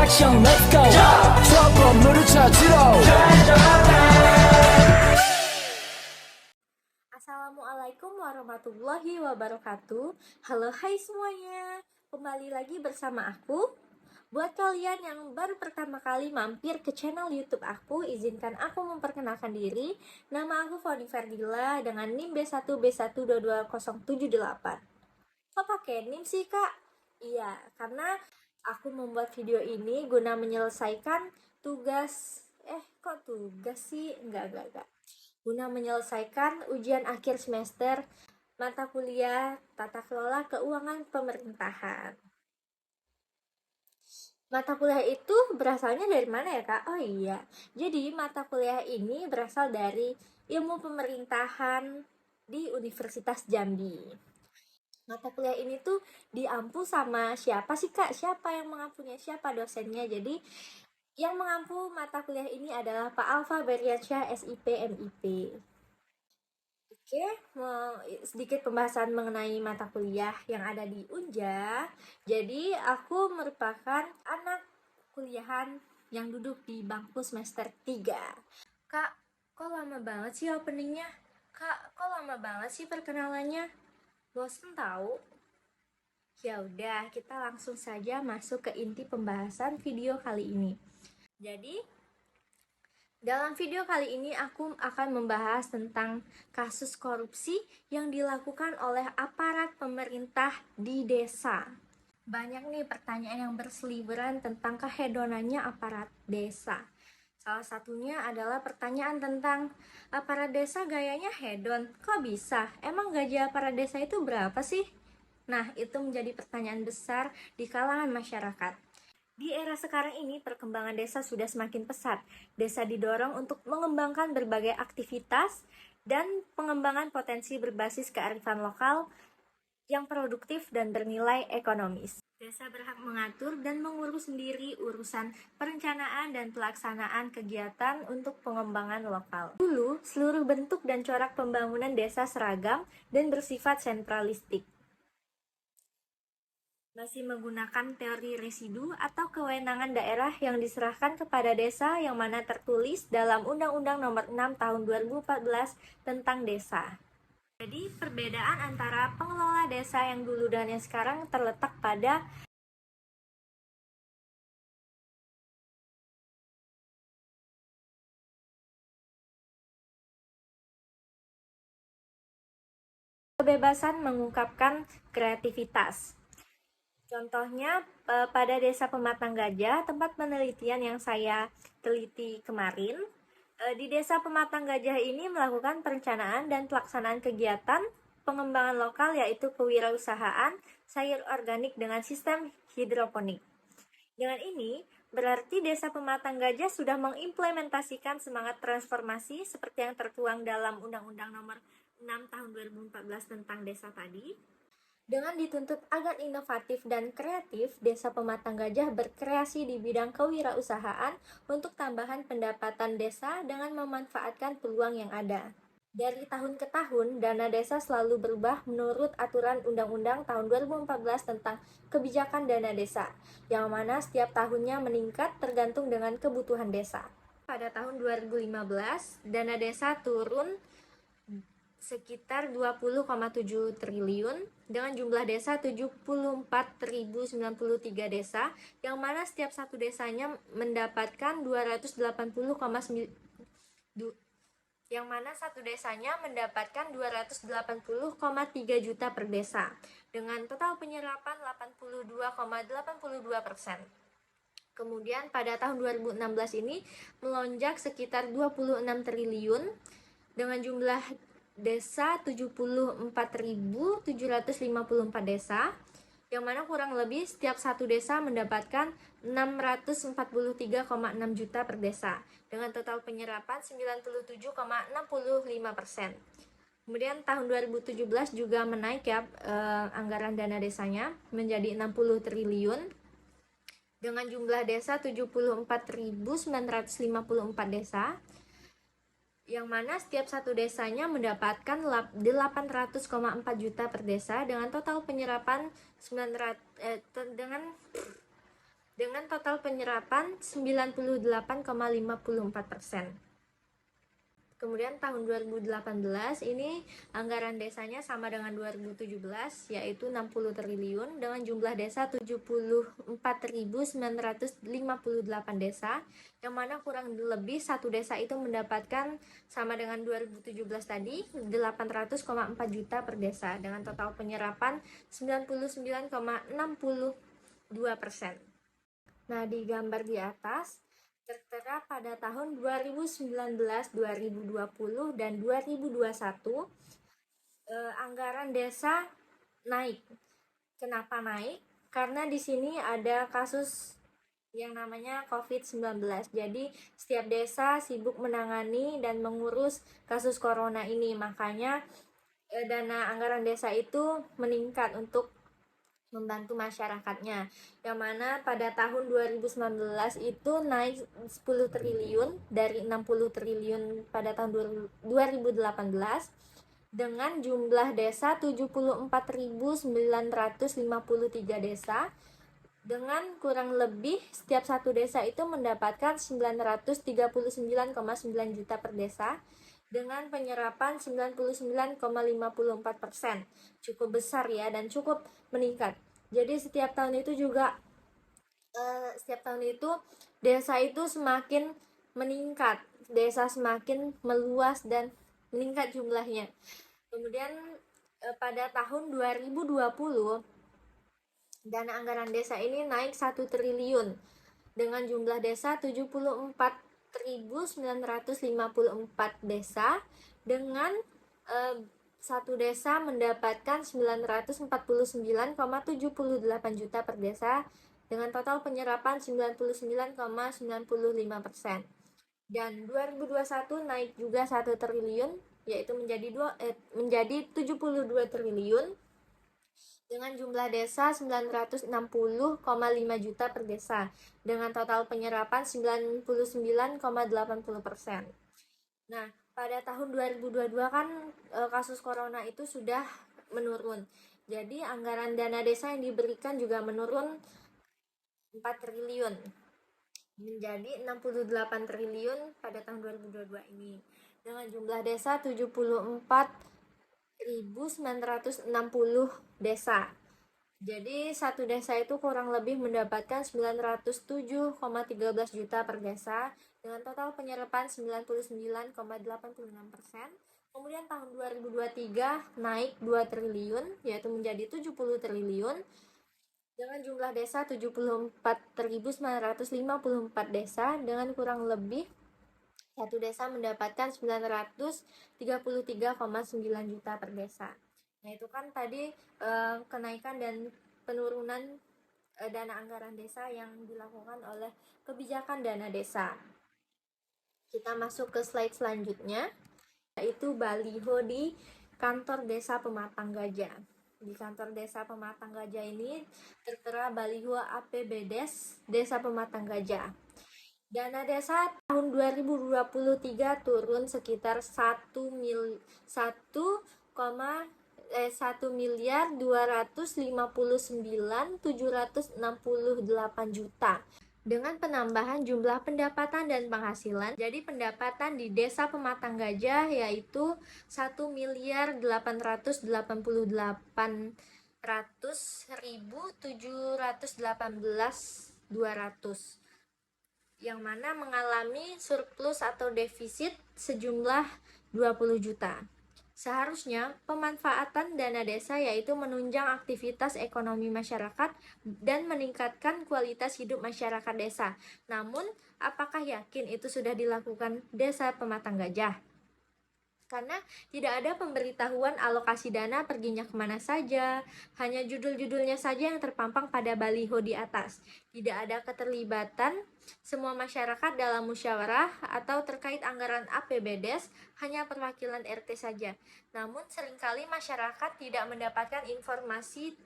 action, let's go. trouble 찾으러. Assalamualaikum warahmatullahi wabarakatuh. Halo, hai semuanya. Kembali lagi bersama aku. Buat kalian yang baru pertama kali mampir ke channel YouTube aku, izinkan aku memperkenalkan diri. Nama aku Foni Ferdila dengan NIM B1B1222078. Kok pakai NIM sih, Kak? Iya, karena aku membuat video ini guna menyelesaikan tugas. Kok tugas sih? Enggak. Guna menyelesaikan ujian akhir semester mata kuliah Tata Kelola Keuangan Pemerintahan. Mata kuliah itu berasalnya dari mana ya, Kak? Oh iya, jadi mata kuliah ini berasal dari ilmu pemerintahan di Universitas Jambi. Mata kuliah ini tuh diampu sama siapa sih, Kak? Siapa yang mengampunya? Siapa dosennya? Jadi yang mengampu mata kuliah ini adalah Pak Alfa Beriansyah, SIP, MIP. Oke, sedikit pembahasan mengenai mata kuliah yang ada di Unja. Jadi, aku merupakan anak kuliahan yang duduk di bangku semester 3. Kak, kok lama banget sih openingnya? Kak, kok lama banget sih perkenalannya? Bosen tahu? Ya udah, kita langsung saja masuk ke inti pembahasan video kali ini. Jadi, dalam video kali ini aku akan membahas tentang kasus korupsi yang dilakukan oleh aparat pemerintah di desa. Banyak nih pertanyaan yang berseliweran tentang kehedonannya aparat desa. Salah satunya adalah pertanyaan tentang aparat desa gayanya hedon. Kok bisa? Emang gaji aparat desa itu berapa sih? Nah, itu menjadi pertanyaan besar di kalangan masyarakat. Di era sekarang ini, perkembangan desa sudah semakin pesat. Desa didorong untuk mengembangkan berbagai aktivitas dan pengembangan potensi berbasis kearifan lokal yang produktif dan bernilai ekonomis. Desa berhak mengatur dan mengurus sendiri urusan perencanaan dan pelaksanaan kegiatan untuk pengembangan lokal. Dulu, seluruh bentuk dan corak pembangunan desa seragam dan bersifat sentralistik. Masih menggunakan teori residu atau kewenangan daerah yang diserahkan kepada desa yang mana tertulis dalam Undang-Undang Nomor 6 Tahun 2014 tentang desa. Jadi perbedaan antara pengelola desa yang dulu dan yang sekarang terletak pada kebebasan mengungkapkan kreativitas. Contohnya pada Desa Pematang Gajah, tempat penelitian yang saya teliti kemarin, di Desa Pematang Gajah ini melakukan perencanaan dan pelaksanaan kegiatan pengembangan lokal yaitu kewirausahaan sayur organik dengan sistem hidroponik. Dengan ini, berarti Desa Pematang Gajah sudah mengimplementasikan semangat transformasi seperti yang tertuang dalam Undang-Undang Nomor 6 Tahun 2014 tentang desa tadi. Dengan dituntut agar inovatif dan kreatif, Desa Pematang Gajah berkreasi di bidang kewirausahaan untuk tambahan pendapatan desa dengan memanfaatkan peluang yang ada. Dari tahun ke tahun, dana desa selalu berubah menurut aturan Undang-Undang tahun 2014 tentang kebijakan dana desa, yang mana setiap tahunnya meningkat tergantung dengan kebutuhan desa. Pada tahun 2015, dana desa turun sekitar 20,7 triliun dengan jumlah desa 74.093 desa, yang mana setiap satu desanya mendapatkan 280,9 juta per desa dengan total penyerapan 82,82%. Kemudian pada tahun 2016 ini melonjak sekitar 26 triliun dengan jumlah desa 74.754 desa, yang mana kurang lebih setiap satu desa mendapatkan 643,6 juta per desa dengan total penyerapan 97,65%. Kemudian tahun 2017 juga menaik ya anggaran dana desanya menjadi 60 triliun dengan jumlah desa 74.954 desa, yang mana setiap satu desanya mendapatkan 800,4 juta per desa dengan total penyerapan dengan total penyerapan 98,54%. Kemudian tahun 2018 ini anggaran desanya sama dengan 2017, yaitu 60 triliun dengan jumlah desa 74.958 desa, yang mana kurang lebih satu desa itu mendapatkan sama dengan 2017 tadi 800,4 juta per desa dengan total penyerapan 99,62%. Nah, di gambar di atas tertera pada tahun 2019, 2020, dan 2021 anggaran desa naik. Kenapa naik? Karena di sini ada kasus yang namanya COVID-19. Jadi setiap desa sibuk menangani dan mengurus kasus corona ini. Makanya dana anggaran desa itu meningkat untuk membantu masyarakatnya, yang mana pada tahun 2019 itu naik 10 triliun dari 60 triliun pada tahun 2018 dengan jumlah desa 74.953 desa, dengan kurang lebih setiap satu desa itu mendapatkan 939,9 juta per desa dengan penyerapan 99,54%. Cukup besar ya, dan cukup meningkat. Jadi setiap tahun itu desa itu semakin meningkat, desa semakin meluas dan meningkat jumlahnya. Kemudian pada tahun 2020 dana anggaran desa ini naik 1 triliun dengan jumlah desa 74.954 desa, dengan satu desa mendapatkan 949,78 juta per desa dengan total penyerapan 99,95%. Dan 2021 naik juga 1 triliun, yaitu menjadi 72 triliun dengan jumlah desa 960,5 juta per desa dengan total penyerapan 99,80%. Nah, pada tahun 2022 kan kasus corona itu sudah menurun. Jadi anggaran dana desa yang diberikan juga menurun 4 triliun menjadi 68 triliun pada tahun 2022 ini. Dengan jumlah desa 74.960 desa. Jadi satu desa itu kurang lebih mendapatkan 907,13 juta per desa dengan total penyerapan 99,86%. Kemudian tahun 2023 naik 2 triliun, yaitu menjadi 70 triliun dengan jumlah desa 74.954 desa, dengan kurang lebih satu desa mendapatkan 933,9 juta per desa. Nah, itu kan tadi kenaikan dan penurunan dana anggaran desa yang dilakukan oleh kebijakan dana desa. Kita masuk ke slide selanjutnya, yaitu baliho di kantor desa Pematang Gajah. Di kantor desa Pematang Gajah ini tertera baliho APBDes Desa Pematang Gajah. Dana desa tahun 2023 turun sekitar 1.259.768 juta dengan penambahan jumlah pendapatan dan penghasilan. Jadi pendapatan di Desa Pematang Gajah yaitu 1.888.718.200, yang mana mengalami surplus atau defisit sejumlah 20 juta. Seharusnya pemanfaatan dana desa yaitu menunjang aktivitas ekonomi masyarakat dan meningkatkan kualitas hidup masyarakat desa. Namun, apakah yakin itu sudah dilakukan Desa Pematang Gajah? Karena tidak ada pemberitahuan alokasi dana perginya kemana saja, hanya judul-judulnya saja yang terpampang pada baliho di atas. Tidak ada keterlibatan semua masyarakat dalam musyawarah atau terkait anggaran APBDes, hanya perwakilan RT saja. Namun seringkali masyarakat tidak mendapatkan informasi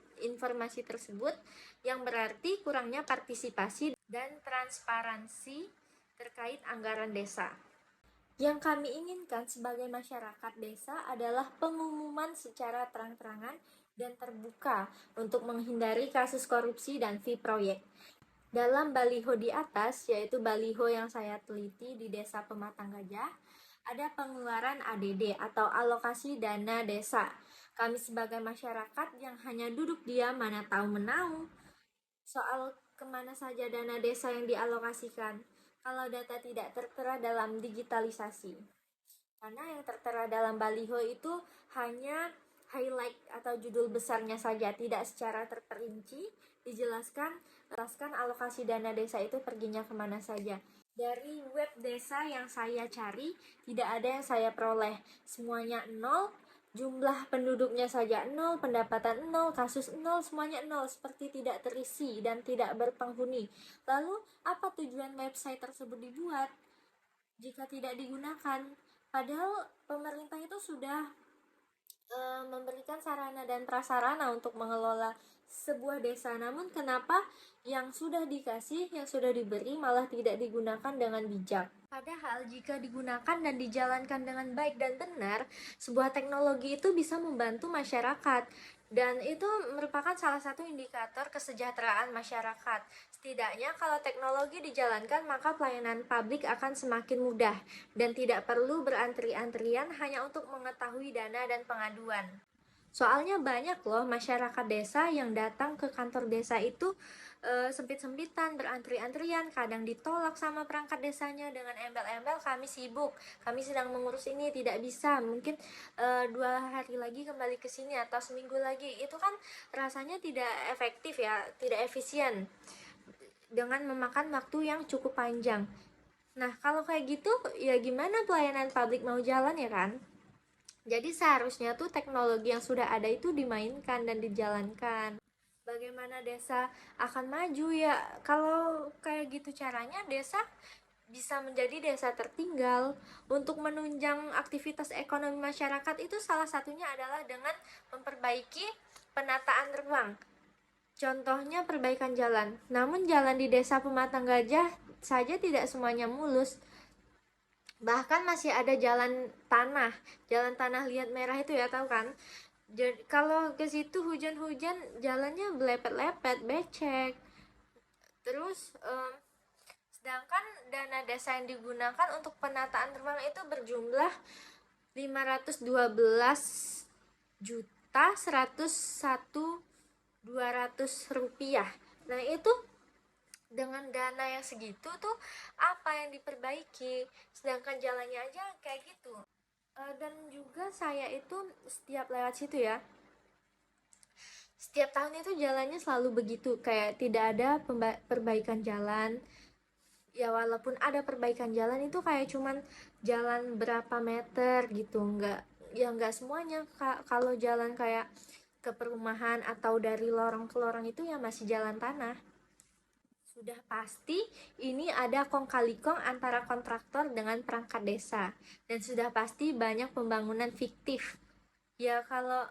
tersebut, yang berarti kurangnya partisipasi dan transparansi terkait anggaran desa. Yang kami inginkan sebagai masyarakat desa adalah pengumuman secara terang-terangan dan terbuka untuk menghindari kasus korupsi dan fee proyek. Dalam baliho di atas, yaitu baliho yang saya teliti di Desa Pematang Gajah, ada pengeluaran ADD atau alokasi dana desa. Kami sebagai masyarakat yang hanya duduk diam mana tahu menau soal kemana saja dana desa yang dialokasikan kalau data tidak tertera dalam digitalisasi. Karena yang tertera dalam baliho itu hanya highlight atau judul besarnya saja, tidak secara terperinci dijelaskan alokasi dana desa itu perginya kemana saja. Dari web desa yang saya cari, tidak ada yang saya peroleh. Semuanya nol, jumlah penduduknya saja nol, pendapatan nol, kasus nol, semuanya nol, seperti tidak terisi dan tidak berpenghuni. Lalu, apa tujuan website tersebut dibuat jika tidak digunakan? Padahal pemerintah itu sudah memberikan sarana dan prasarana untuk mengelola sebuah desa. Namun kenapa yang sudah dikasih, yang sudah diberi malah tidak digunakan dengan bijak? Padahal jika digunakan dan dijalankan dengan baik dan benar, sebuah teknologi itu bisa membantu masyarakat. Dan itu merupakan salah satu indikator kesejahteraan masyarakat. Setidaknya kalau teknologi dijalankan, maka pelayanan publik akan semakin mudah dan tidak perlu berantri-antrian hanya untuk mengetahui dana dan pengaduan. Soalnya banyak loh masyarakat desa yang datang ke kantor desa itu sempit-sempitan, berantri-antrian, kadang ditolak sama perangkat desanya dengan embel-embel kami sibuk, kami sedang mengurus ini, tidak bisa, mungkin 2 hari lagi kembali ke sini atau seminggu lagi. Itu kan rasanya tidak efektif ya, tidak efisien dengan memakan waktu yang cukup panjang. Nah, kalau kayak gitu ya gimana pelayanan publik mau jalan ya kan? Jadi seharusnya tuh teknologi yang sudah ada itu dimainkan dan dijalankan. Bagaimana desa akan maju ya? Kalau kayak gitu caranya, desa bisa menjadi desa tertinggal. Untuk menunjang aktivitas ekonomi masyarakat itu salah satunya adalah dengan memperbaiki penataan ruang. Contohnya perbaikan jalan. Namun jalan di Desa Pematang Gajah saja tidak semuanya mulus. Bahkan masih ada jalan tanah liat merah itu ya, tahu kan? Jadi kalau ke situ hujan-hujan jalannya belepet-lepet, becek. Terus sedangkan dana desa yang digunakan untuk penataan ruang itu berjumlah 512.101.200 rupiah. Nah itu dengan dana yang segitu tuh apa yang diperbaiki, sedangkan jalannya aja kayak gitu. Dan juga saya itu setiap lewat situ ya, setiap tahun itu jalannya selalu begitu, kayak tidak ada perbaikan jalan. Ya walaupun ada perbaikan jalan itu kayak cuman jalan berapa meter gitu, nggak semuanya. Kalau jalan kayak ke perumahan atau dari lorong ke lorong itu ya masih jalan tanah. Sudah pasti ini ada kong kali kong antara kontraktor dengan perangkat desa, dan sudah pasti banyak pembangunan fiktif. Ya kalau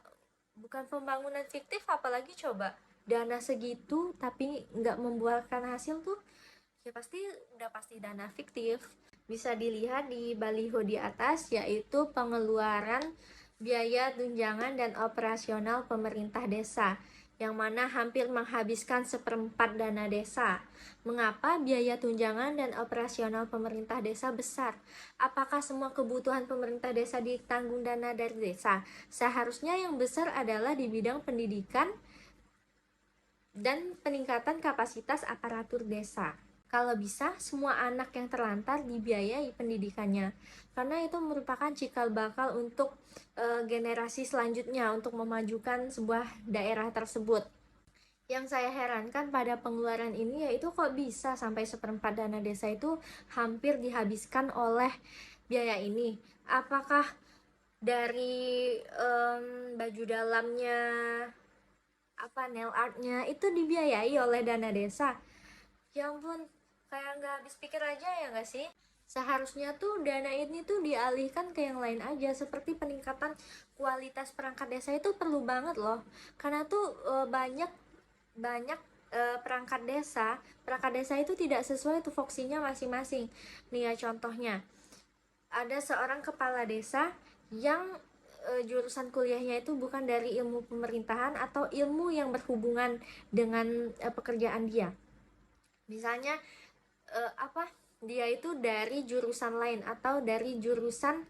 bukan pembangunan fiktif apalagi coba, dana segitu tapi nggak membuahkan hasil tuh ya udah pasti dana fiktif. Bisa dilihat di baliho di atas, yaitu pengeluaran biaya tunjangan dan operasional pemerintah desa, yang mana hampir menghabiskan 1/4 dana desa. Mengapa biaya tunjangan dan operasional pemerintah desa besar? Apakah semua kebutuhan pemerintah desa ditanggung dana dari desa? Seharusnya yang besar adalah di bidang pendidikan dan peningkatan kapasitas aparatur desa. Kalau bisa, semua anak yang terlantar dibiayai pendidikannya, karena itu merupakan cikal bakal untuk generasi selanjutnya untuk memajukan sebuah daerah tersebut. Yang saya herankan pada pengeluaran ini yaitu kok bisa sampai 1/4 dana desa itu hampir dihabiskan oleh biaya ini. Apakah dari baju dalamnya, nail artnya itu dibiayai oleh dana desa? Ya ampun, kayak nggak habis pikir aja ya nggak sih? Seharusnya tuh dana ini tuh dialihkan ke yang lain aja, seperti peningkatan kualitas perangkat desa itu perlu banget loh. Karena tuh banyak perangkat desa itu tidak sesuai tuh fungsinya masing-masing. Nih ya contohnya, ada seorang kepala desa yang jurusan kuliahnya itu bukan dari ilmu pemerintahan atau ilmu yang berhubungan dengan pekerjaan dia. Misalnya dia itu dari jurusan lain atau dari jurusan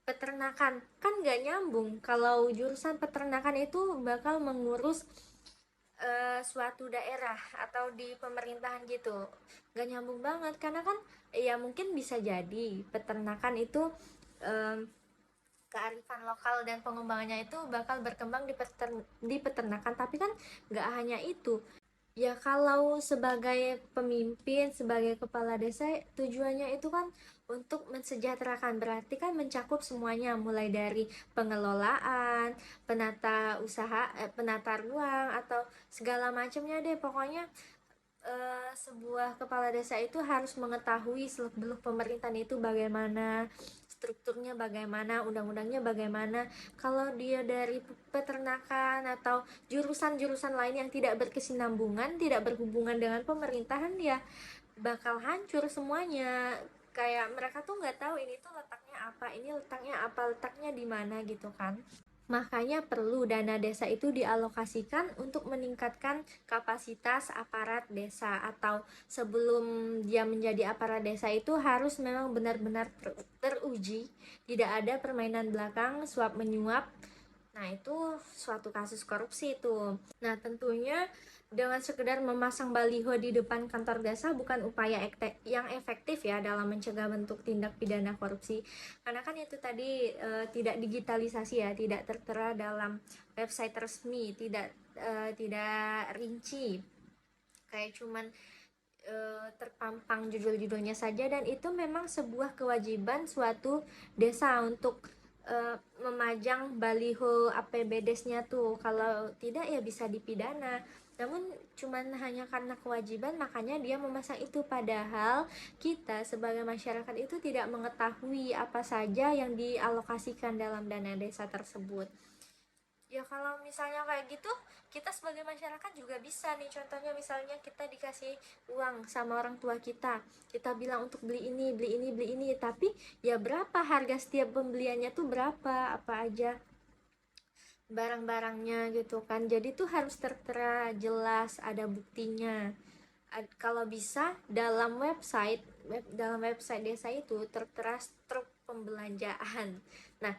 peternakan, kan nggak nyambung kalau jurusan peternakan itu bakal mengurus suatu daerah atau di pemerintahan gitu, nggak nyambung banget. Karena kan ya mungkin bisa jadi peternakan itu kearifan lokal dan pengembangannya itu bakal berkembang di peternakan, tapi kan nggak hanya itu. Ya kalau sebagai pemimpin, sebagai kepala desa, tujuannya itu kan untuk mensejahterakan, berarti kan mencakup semuanya, mulai dari pengelolaan, penata ruang atau segala macamnya deh. Pokoknya sebuah kepala desa itu harus mengetahui seluk-beluk pemerintahan itu bagaimana, strukturnya bagaimana, undang-undangnya bagaimana. Kalau dia dari peternakan atau jurusan-jurusan lain yang tidak berkesinambungan, tidak berhubungan dengan pemerintahan, ya bakal hancur semuanya. Kayak mereka tuh nggak tahu ini tuh letaknya apa, ini letaknya apa, letaknya di mana gitu kan. Makanya perlu dana desa itu dialokasikan untuk meningkatkan kapasitas aparat desa, atau sebelum dia menjadi aparat desa itu harus memang benar-benar teruji, tidak ada permainan belakang, suap menyuap. Nah, itu suatu kasus korupsi itu. Nah, tentunya dengan sekedar memasang baliho di depan kantor desa bukan upaya yang efektif ya dalam mencegah bentuk tindak pidana korupsi. Karena kan itu tadi tidak digitalisasi ya, tidak tertera dalam website resmi, tidak rinci. Kayak cuman terpampang judul-judulnya saja, dan itu memang sebuah kewajiban suatu desa untuk memajang baliho APBDes-nya tuh. Kalau tidak ya bisa dipidana. Namun cuman hanya karena kewajiban makanya dia memasang itu, padahal kita sebagai masyarakat itu tidak mengetahui apa saja yang dialokasikan dalam dana desa tersebut. Ya kalau misalnya kayak gitu, kita sebagai masyarakat juga bisa nih, contohnya misalnya kita dikasih uang sama orang tua kita bilang untuk beli ini, beli ini, beli ini, tapi ya berapa harga setiap pembeliannya tuh, berapa, apa aja barang-barangnya gitu kan. Jadi tuh harus tertera jelas, ada buktinya. Kalau bisa dalam website desa itu tertera struk pembelanjaan. Nah,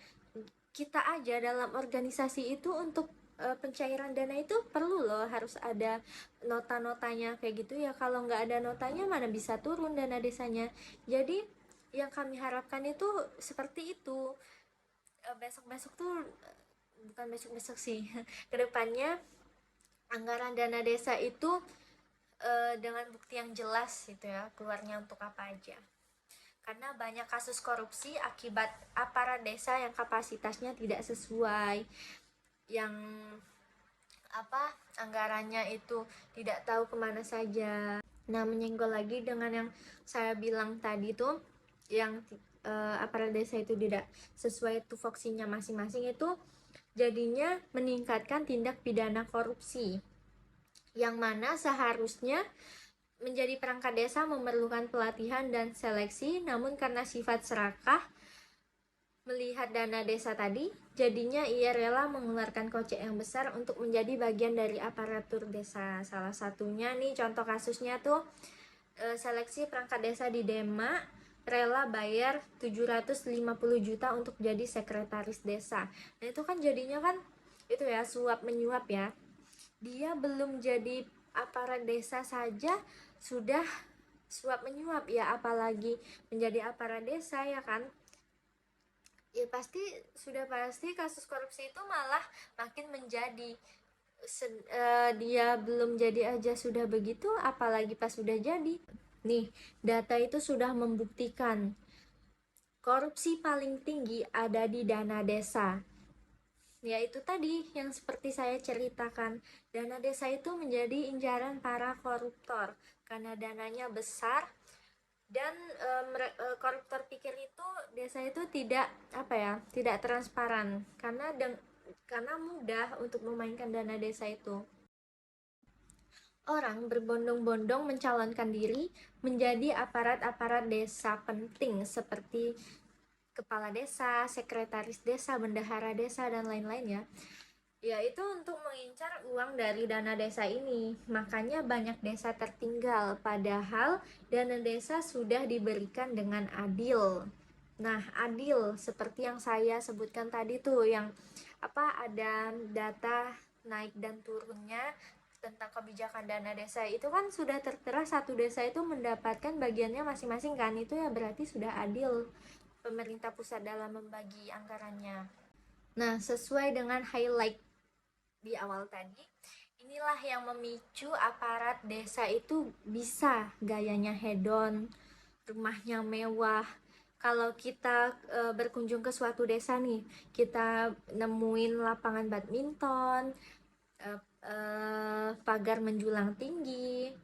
kita aja dalam organisasi itu untuk pencairan dana itu perlu loh, harus ada nota-notanya kayak gitu ya. Kalau nggak ada notanya mana bisa turun dana desanya. Jadi yang kami harapkan itu seperti itu. Besok-besok tuh bukan besok-besok sih, kedepannya anggaran dana desa itu dengan bukti yang jelas gitu ya, keluarnya untuk apa aja. Karena banyak kasus korupsi akibat aparat desa yang kapasitasnya tidak sesuai, yang anggarannya itu tidak tahu kemana saja. Nah, menyenggol lagi dengan yang saya bilang tadi tuh, yang aparat desa itu tidak sesuai tupoksinya masing-masing, itu jadinya meningkatkan tindak pidana korupsi, yang mana seharusnya menjadi perangkat desa memerlukan pelatihan dan seleksi, namun karena sifat serakah melihat dana desa tadi, jadinya ia rela mengeluarkan kocek yang besar untuk menjadi bagian dari aparatur desa. Salah satunya nih contoh kasusnya tuh seleksi perangkat desa di Demak, rela bayar 750 juta untuk jadi sekretaris desa. Nah, itu kan jadinya kan itu ya, suap menyuap ya. Dia belum jadi aparat desa saja sudah suap menyuap ya, apalagi menjadi aparat desa ya kan. Ya sudah pasti kasus korupsi itu malah makin menjadi. Dia belum jadi aja sudah begitu, apalagi pas sudah jadi. Nih, data itu sudah membuktikan korupsi paling tinggi ada di dana desa. Ya itu tadi yang seperti saya ceritakan, dana desa itu menjadi incaran para koruptor karena dananya besar. Dan koruptor pikir itu desa itu tidak transparan, karena mudah untuk memainkan dana desa itu. Orang berbondong-bondong mencalonkan diri menjadi aparat-aparat desa penting seperti kepala desa, sekretaris desa, bendahara desa, dan lain-lain ya. yaitu untuk mengincar uang dari dana desa ini. Makanya banyak desa tertinggal, padahal dana desa sudah diberikan dengan adil. Nah, adil seperti yang saya sebutkan tadi tuh, yang ada data naik dan turunnya tentang kebijakan dana desa itu kan sudah tertera, satu desa itu mendapatkan bagiannya masing-masing kan, itu ya berarti sudah adil pemerintah pusat dalam membagi anggarannya. Nah, sesuai dengan highlight di awal tadi, inilah yang memicu aparat desa itu bisa gayanya hedon, rumahnya mewah. Kalau kita berkunjung ke suatu desa nih, kita nemuin lapangan badminton, pagar menjulang tinggi,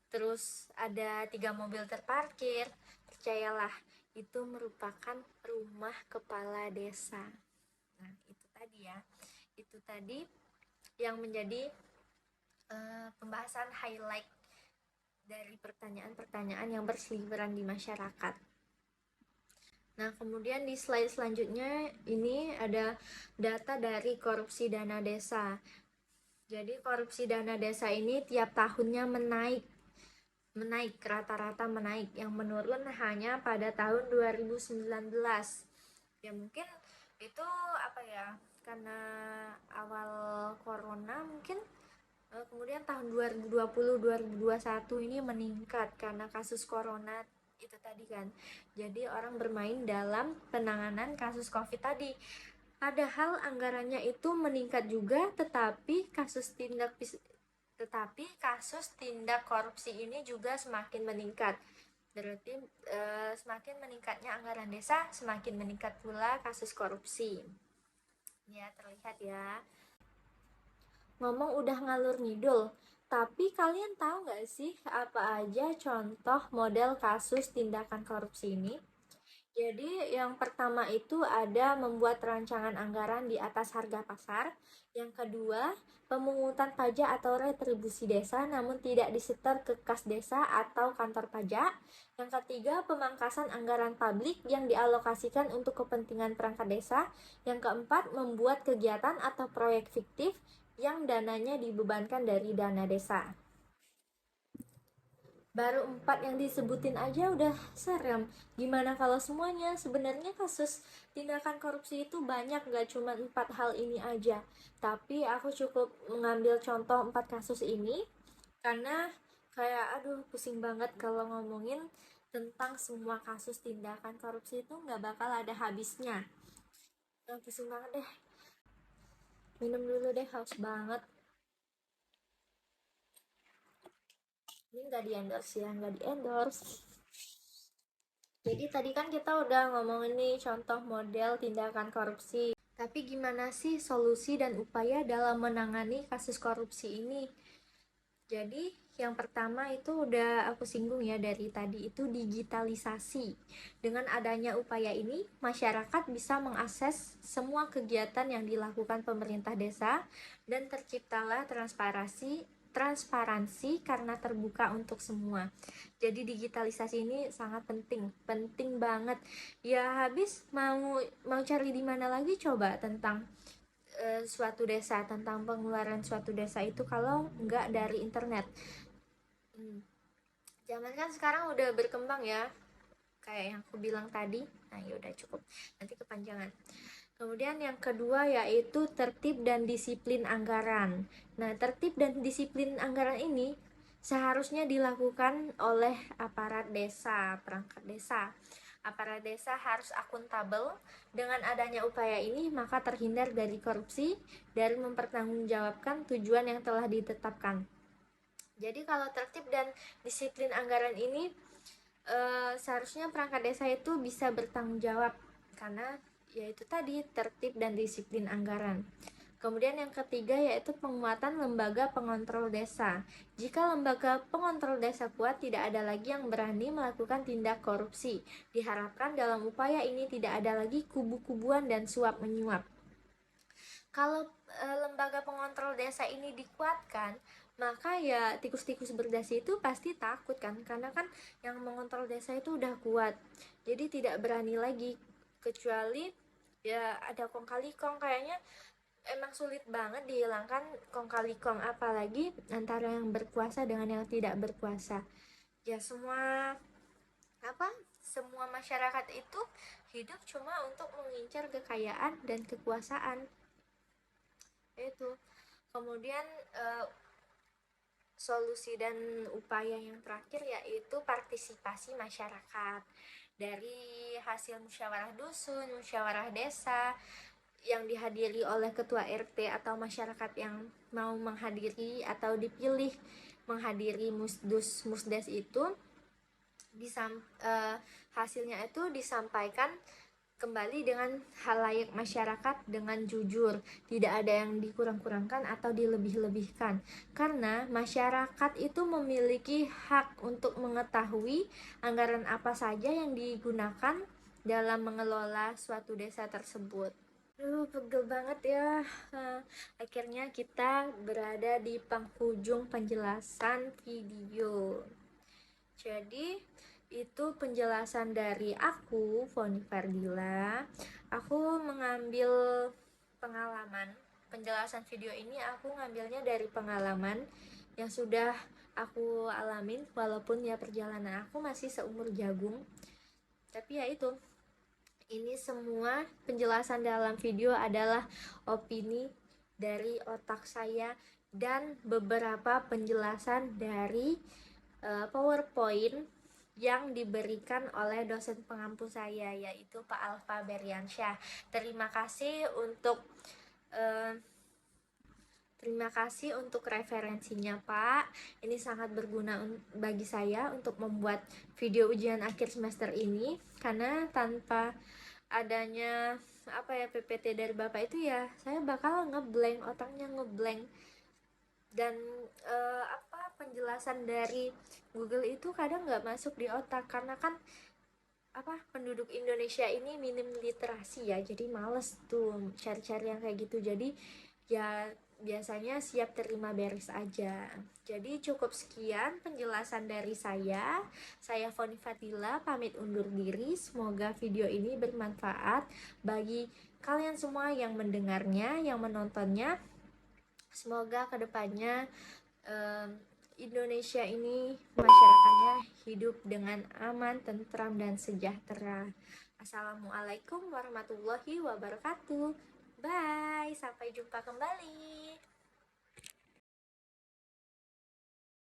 terus ada 3 mobil terparkir, percayalah itu merupakan rumah kepala desa. Nah, itu tadi ya, itu tadi yang menjadi pembahasan highlight dari pertanyaan-pertanyaan yang berseliweran di masyarakat. Nah, kemudian di slide selanjutnya ini ada data dari korupsi dana desa. Jadi korupsi dana desa ini tiap tahunnya menaik, rata-rata menaik. Yang menurun hanya pada tahun 2019. Ya mungkin itu karena awal corona mungkin. Kemudian tahun 2020-2021 ini meningkat karena kasus corona itu tadi kan. Jadi orang bermain dalam penanganan kasus COVID tadi. Padahal anggarannya itu meningkat juga, tetapi kasus tindak korupsi ini juga semakin meningkat. Berarti semakin meningkatnya anggaran desa, semakin meningkat pula kasus korupsi. Ya, terlihat ya. Ngomong udah ngalur ngidul, tapi kalian tahu nggak sih apa aja contoh model kasus tindakan korupsi ini? Jadi yang pertama itu ada membuat rancangan anggaran di atas harga pasar. Yang kedua, pemungutan pajak atau retribusi desa namun tidak disetor ke kas desa atau kantor pajak. Yang ketiga, pemangkasan anggaran publik yang dialokasikan untuk kepentingan perangkat desa. Yang keempat, membuat kegiatan atau proyek fiktif yang dananya dibebankan dari dana desa. Baru 4 yang disebutin aja udah serem. Gimana kalau semuanya? Sebenarnya kasus tindakan korupsi itu banyak, gak cuma 4 hal ini aja. Tapi aku cukup mengambil contoh 4 kasus ini karena kayak pusing banget kalau ngomongin tentang semua kasus tindakan korupsi itu gak bakal ada habisnya. Pusing banget deh. Minum dulu deh, haus banget. Ini nggak di endorse ya, nggak di endorse. Jadi tadi kan kita udah ngomongin nih contoh model tindakan korupsi. Tapi gimana sih solusi dan upaya dalam menangani kasus korupsi ini? Jadi yang pertama itu udah aku singgung ya dari tadi, itu digitalisasi. Dengan adanya upaya ini, masyarakat bisa mengakses semua kegiatan yang dilakukan pemerintah desa dan terciptalah transparansi karena terbuka untuk semua. Jadi digitalisasi ini sangat penting banget. Ya habis mau cari di mana lagi coba tentang suatu desa, tentang pengeluaran suatu desa itu kalau nggak dari internet. Zaman kan sekarang udah berkembang ya, kayak yang aku bilang tadi. Nah yaudah cukup, nanti kepanjangan. Kemudian yang kedua yaitu tertib dan disiplin anggaran. Nah, tertib dan disiplin anggaran ini seharusnya dilakukan oleh aparat desa, perangkat desa. Aparat desa harus akuntabel. Dengan adanya upaya ini, maka terhindar dari korupsi, dari mempertanggungjawabkan tujuan yang telah ditetapkan. Jadi kalau tertib dan disiplin anggaran ini seharusnya perangkat desa itu bisa bertanggung jawab karena yaitu tadi tertib dan disiplin anggaran. Kemudian yang ketiga yaitu penguatan lembaga pengontrol desa. Jika lembaga pengontrol desa kuat, tidak ada lagi yang berani melakukan tindak korupsi. Diharapkan dalam upaya ini tidak ada lagi kubu-kubuan dan suap menyuap. Kalau lembaga pengontrol desa ini dikuatkan, maka ya tikus-tikus berdasi itu pasti takut kan, karena kan yang mengontrol desa itu udah kuat, jadi tidak berani lagi, kecuali ya ada kong kali kong kayaknya emang sulit banget dihilangkan kong kali kong, apalagi antara yang berkuasa dengan yang tidak berkuasa. Ya semua masyarakat itu hidup cuma untuk mengincar kekayaan dan kekuasaan itu. Kemudian solusi dan upaya yang terakhir yaitu partisipasi masyarakat dari hasil musyawarah dusun, musyawarah desa yang dihadiri oleh ketua RT atau masyarakat yang mau menghadiri atau dipilih menghadiri musdus musdes itu. Hasilnya itu disampaikan kembali dengan halayak masyarakat dengan jujur, tidak ada yang dikurang-kurangkan atau dilebih-lebihkan, karena masyarakat itu memiliki hak untuk mengetahui anggaran apa saja yang digunakan dalam mengelola suatu desa tersebut. Pegel banget ya. Akhirnya kita berada di penghujung penjelasan video. Jadi itu penjelasan dari aku, Foni Fardila. Aku mengambil pengalaman. Penjelasan video ini aku ngambilnya dari pengalaman yang sudah aku alamin, walaupun ya perjalanan aku masih seumur jagung. Tapi ya itu, ini semua penjelasan dalam video adalah opini dari otak saya dan beberapa penjelasan dari PowerPoint yang diberikan oleh dosen pengampu saya, yaitu Pak Alfa Beriansyah. Terima kasih untuk referensinya, Pak. Ini sangat berguna bagi saya untuk membuat video ujian akhir semester ini, karena tanpa adanya PPT dari Bapak itu ya saya bakal ngeblank, otaknya ngeblank. Dan penjelasan dari Google itu kadang nggak masuk di otak, karena kan penduduk Indonesia ini minim literasi ya, jadi males tuh cari-cari yang kayak gitu. Jadi ya biasanya siap terima beres aja. Jadi cukup sekian penjelasan dari saya Foni Fardila pamit undur diri. Semoga video ini bermanfaat bagi kalian semua yang mendengarnya, yang menontonnya. Semoga kedepannya Indonesia ini masyarakatnya hidup dengan aman, tentram, dan sejahtera. Assalamualaikum warahmatullahi wabarakatuh. Bye, sampai jumpa kembali.